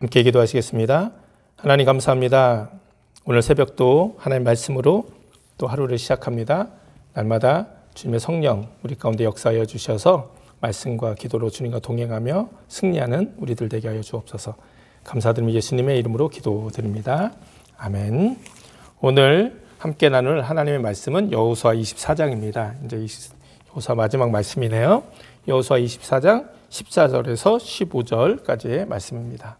함께 기도하시겠습니다. 하나님 감사합니다. 오늘 새벽도 하나님 말씀으로 또 하루를 시작합니다. 날마다 주님의 성령 우리 가운데 역사하여 주셔서 말씀과 기도로 주님과 동행하며 승리하는 우리들 되게 하여 주옵소서. 감사드리며 예수님의 이름으로 기도드립니다. 아멘. 오늘 함께 나눌 하나님의 말씀은 여호수아 24장입니다. 이제 여호수아 마지막 말씀이네요. 여호수아 24장 14절에서 15절까지의 말씀입니다.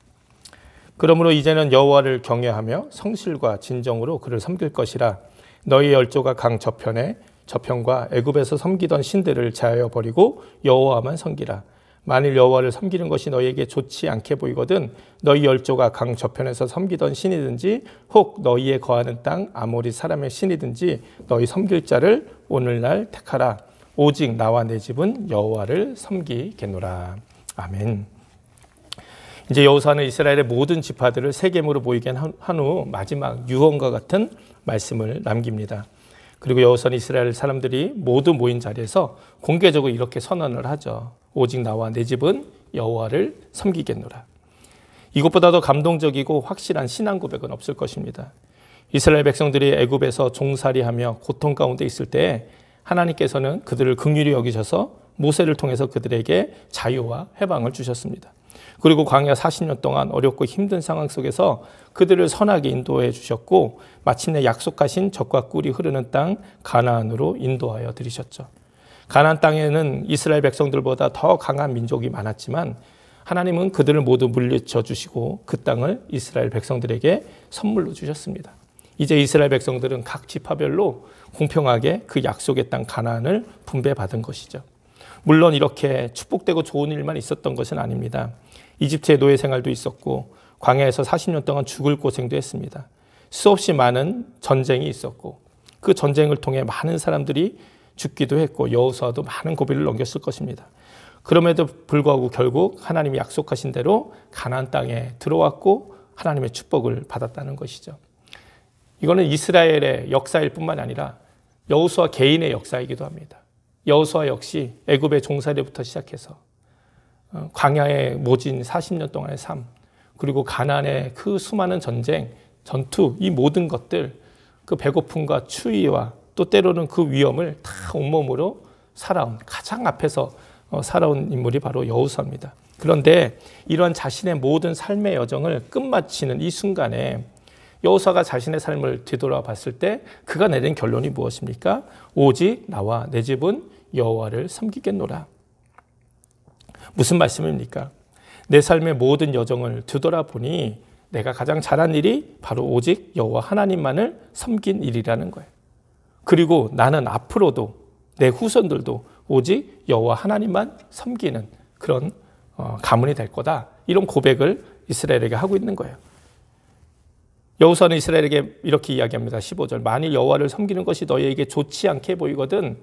그러므로 이제는 여호와를 경외하며 성실과 진정으로 그를 섬길 것이라. 너희 열조가 강 저편과 애굽에서 섬기던 신들을 제하여 버리고 여호와만 섬기라. 만일 여호와를 섬기는 것이 너희에게 좋지 않게 보이거든 너희 열조가 강 저편에서 섬기던 신이든지 혹 너희에 거하는 땅 아모리 사람의 신이든지 너희 섬길 자를 오늘날 택하라. 오직 나와 내 집은 여호와를 섬기겠노라. 아멘. 이제 여호수아는 이스라엘의 모든 지파들을 세겜으로 모이게 한 후 마지막 유언과 같은 말씀을 남깁니다. 그리고 여호수아는 이스라엘 사람들이 모두 모인 자리에서 공개적으로 이렇게 선언을 하죠. 오직 나와 내 집은 여호와를 섬기겠노라. 이것보다 더 감동적이고 확실한 신앙 고백은 없을 것입니다. 이스라엘 백성들이 애굽에서 종살이하며 고통 가운데 있을 때 하나님께서는 그들을 긍휼히 여기셔서 모세를 통해서 그들에게 자유와 해방을 주셨습니다. 그리고 광야 40년 동안 어렵고 힘든 상황 속에서 그들을 선하게 인도해 주셨고 마침내 약속하신 젖과 꿀이 흐르는 땅 가나안으로 인도하여 들이셨죠. 가나안 땅에는 이스라엘 백성들보다 더 강한 민족이 많았지만 하나님은 그들을 모두 물리쳐 주시고 그 땅을 이스라엘 백성들에게 선물로 주셨습니다. 이제 이스라엘 백성들은 각 지파별로 공평하게 그 약속의 땅 가나안을 분배받은 것이죠. 물론 이렇게 축복되고 좋은 일만 있었던 것은 아닙니다. 이집트의 노예 생활도 있었고 광야에서 40년 동안 죽을 고생도 했습니다. 수없이 많은 전쟁이 있었고 그 전쟁을 통해 많은 사람들이 죽기도 했고 여호수아도 많은 고비를 넘겼을 것입니다. 그럼에도 불구하고 결국 하나님이 약속하신 대로 가나안 땅에 들어왔고 하나님의 축복을 받았다는 것이죠. 이거는 이스라엘의 역사일 뿐만 아니라 여호수아 개인의 역사이기도 합니다. 여호수아 역시 애굽의 종살이부터 시작해서 광야에 모진 40년 동안의 삶, 그리고 가나안의 그 수많은 전쟁, 전투, 이 모든 것들, 그 배고픔과 추위와 또 때로는 그 위험을 다 온몸으로 살아온, 가장 앞에서 살아온 인물이 바로 여호수아입니다. 그런데 이러한 자신의 모든 삶의 여정을 끝마치는 이 순간에 여호수아가 자신의 삶을 뒤돌아 봤을 때 그가 내린 결론이 무엇입니까? 오직 나와 내 집은 여호와를 섬기겠노라. 무슨 말씀입니까? 내 삶의 모든 여정을 뒤돌아보니 내가 가장 잘한 일이 바로 오직 여호와 하나님만을 섬긴 일이라는 거예요. 그리고 나는 앞으로도 내 후손들도 오직 여호와 하나님만 섬기는 그런 가문이 될 거다. 이런 고백을 이스라엘에게 하고 있는 거예요. 여호수아는 이스라엘에게 이렇게 이야기합니다. 15절. 만일 여호와를 섬기는 것이 너희에게 좋지 않게 보이거든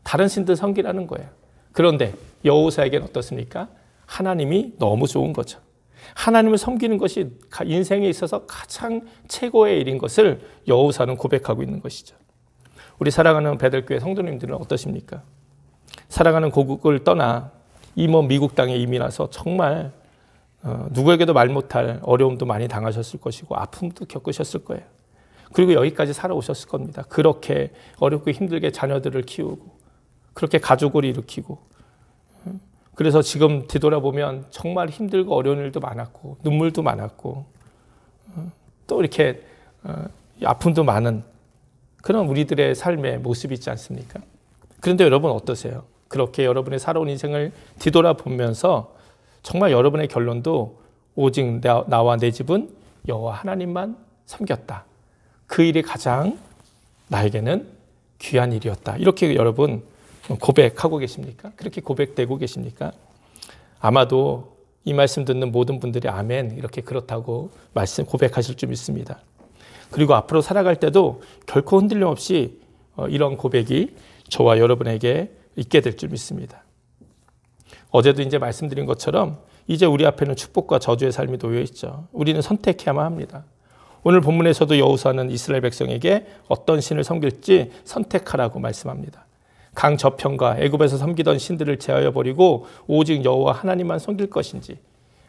다른 신들 섬기라는 거예요. 그런데 여호수아에게는 어떻습니까? 하나님이 너무 좋은 거죠. 하나님을 섬기는 것이 인생에 있어서 가장 최고의 일인 것을 여호수아는 고백하고 있는 것이죠. 우리 사랑하는 베들교회 성도님들은 어떠십니까? 사랑하는 고국을 떠나 이 먼 미국 땅에 이민 와서 정말 누구에게도 말 못할 어려움도 많이 당하셨을 것이고 아픔도 겪으셨을 거예요. 그리고 여기까지 살아오셨을 겁니다. 그렇게 어렵고 힘들게 자녀들을 키우고 그렇게 가족을 일으키고 그래서 지금 뒤돌아보면 정말 힘들고 어려운 일도 많았고 눈물도 많았고 또 이렇게 아픔도 많은 그런 우리들의 삶의 모습이 있지 않습니까? 그런데 여러분 어떠세요? 그렇게 여러분의 살아온 인생을 뒤돌아보면서 정말 여러분의 결론도 오직 나와 내 집은 여호와 하나님만 섬겼다. 그 일이 가장 나에게는 귀한 일이었다. 이렇게 여러분 고백하고 계십니까? 그렇게 고백되고 계십니까? 아마도 이 말씀 듣는 모든 분들이 아멘 이렇게 그렇다고 고백하실 줄 믿습니다. 그리고 앞으로 살아갈 때도 결코 흔들림 없이 이런 고백이 저와 여러분에게 있게 될 줄 믿습니다. 어제도 이제 말씀드린 것처럼 이제 우리 앞에는 축복과 저주의 삶이 놓여 있죠. 우리는 선택해야만 합니다. 오늘 본문에서도 여호수아는 이스라엘 백성에게 어떤 신을 섬길지 선택하라고 말씀합니다. 강 저편과 애굽에서 섬기던 신들을 제하여 버리고 오직 여호와 하나님만 섬길 것인지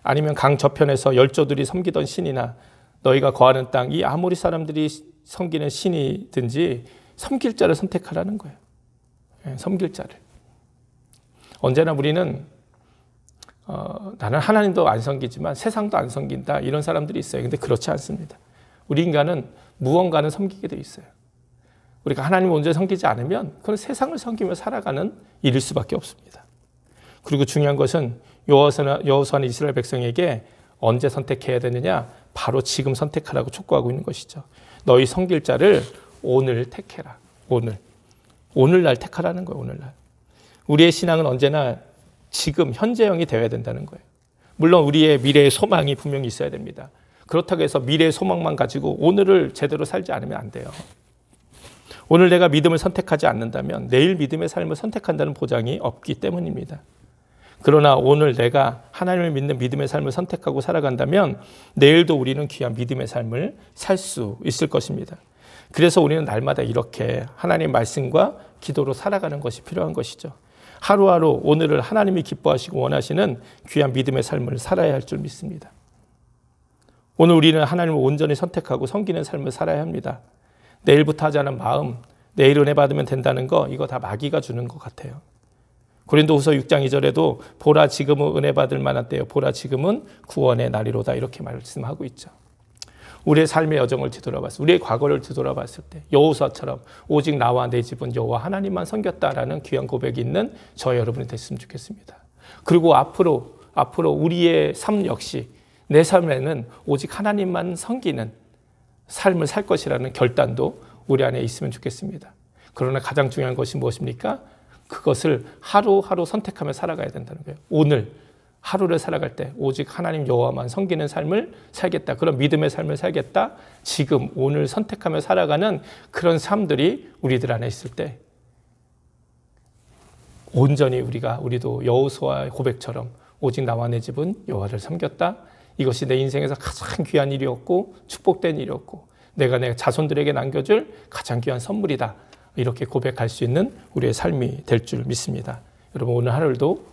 아니면 강 저편에서 열조들이 섬기던 신이나 너희가 거하는 땅, 이 아모리 사람들이 섬기는 신이든지 섬길 자를 선택하라는 거예요. 섬길 자를. 언제나 우리는 나는 하나님도 안 섬기지만 세상도 안 섬긴다, 이런 사람들이 있어요. 근데 그렇지 않습니다. 우리 인간은 무언가는 섬기게 돼 있어요. 우리가 하나님을 온전히 섬기지 않으면 그건 세상을 섬기며 살아가는 일일 수밖에 없습니다. 그리고 중요한 것은 여호수아는 이스라엘 백성에게 언제 선택해야 되느냐? 바로 지금 선택하라고 촉구하고 있는 것이죠. 너희 섬길 자를 오늘 택해라. 오늘날 택하라는 거예요. 오늘날. 우리의 신앙은 언제나 지금 현재형이 되어야 된다는 거예요. 물론 우리의 미래의 소망이 분명히 있어야 됩니다. 그렇다고 해서 미래의 소망만 가지고 오늘을 제대로 살지 않으면 안 돼요. 오늘 내가 믿음을 선택하지 않는다면 내일 믿음의 삶을 선택한다는 보장이 없기 때문입니다. 그러나 오늘 내가 하나님을 믿는 믿음의 삶을 선택하고 살아간다면 내일도 우리는 귀한 믿음의 삶을 살 수 있을 것입니다. 그래서 우리는 날마다 이렇게 하나님의 말씀과 기도로 살아가는 것이 필요한 것이죠. 하루하루 오늘을 하나님이 기뻐하시고 원하시는 귀한 믿음의 삶을 살아야 할 줄 믿습니다. 오늘 우리는 하나님을 온전히 선택하고 섬기는 삶을 살아야 합니다. 내일부터 하자는 마음, 내일 은혜 받으면 된다는 거, 이거 다 마귀가 주는 것 같아요. 고린도후서 6장 2절에도 보라 지금은 은혜 받을 만한 때요, 보라 지금은 구원의 날이로다, 이렇게 말씀하고 있죠. 우리의 삶의 여정을 뒤돌아봤을, 우리의 과거를 뒤돌아봤을 때 여호수아처럼 오직 나와 내 집은 여호와 하나님만 섬겼다라는 귀한 고백이 있는 저 여러분이 됐으면 좋겠습니다. 그리고 앞으로 우리의 삶 역시 내 삶에는 오직 하나님만 섬기는 삶을 살 것이라는 결단도 우리 안에 있으면 좋겠습니다. 그러나 가장 중요한 것이 무엇입니까? 그것을 하루하루 선택하며 살아가야 된다는 거예요. 오늘 하루를 살아갈 때 오직 하나님 여호와만 섬기는 삶을 살겠다. 그런 믿음의 삶을 살겠다. 지금 오늘 선택하며 살아가는 그런 삶들이 우리들 안에 있을 때 온전히 우리도 여호수아의 고백처럼 오직 나와 내 집은 여호와를 섬겼다. 이것이 내 인생에서 가장 귀한 일이었고 축복된 일이었고 내가 내 자손들에게 남겨줄 가장 귀한 선물이다. 이렇게 고백할 수 있는 우리의 삶이 될 줄 믿습니다. 여러분 오늘 하루도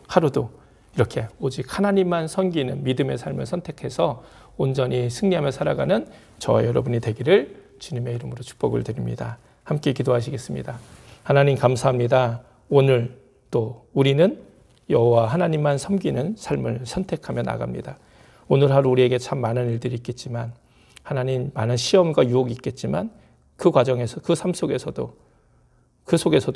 이렇게 오직 하나님만 섬기는 믿음의 삶을 선택해서 온전히 승리하며 살아가는 저와 여러분이 되기를 주님의 이름으로 축복을 드립니다. 함께 기도하시겠습니다. 하나님 감사합니다. 오늘 또 우리는 여호와 하나님만 섬기는 삶을 선택하며 나갑니다. 오늘 하루 우리에게 참 많은 일들이 있겠지만 하나님 많은 시험과 유혹이 있겠지만 그 과정에서 그 삶 속에서도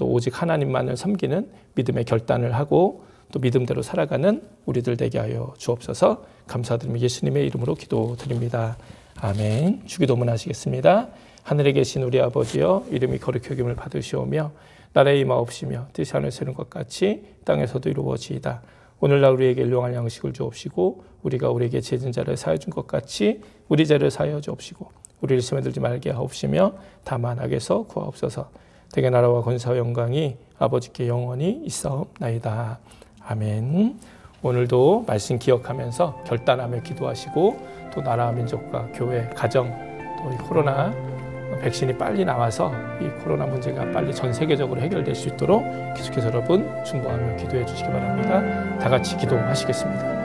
오직 하나님만을 섬기는 믿음의 결단을 하고 또 믿음대로 살아가는 우리들 되게 하여 주옵소서. 감사드리며 예수님의 이름으로 기도드립니다. 아멘. 주기도문 하시겠습니다. 하늘에 계신 우리 아버지여, 이름이 거룩히 여김을 받으시오며 나라의 임하옵시며 뜻이 하늘에서 이룬 것 같이 땅에서도 이루어지이다. 오늘날 우리에게 일용할 양식을 주옵시고 우리가 우리에게 죄진 자를 사하여 준 것 같이 우리 죄를 사하여 주옵시고 우리를 시험에 들지 말게 하옵시며 다만 악에서 구하옵소서. 대개 나라와 권세와 영광이 아버지께 영원히 있사옵나이다. 아멘. 오늘도 말씀 기억하면서 결단하며 기도하시고 또 나라와 민족과 교회, 가정, 또 이 코로나 백신이 빨리 나와서 이 코로나 문제가 빨리 전 세계적으로 해결될 수 있도록 계속해서 여러분 중보하며 기도해 주시기 바랍니다. 다 같이 기도하시겠습니다.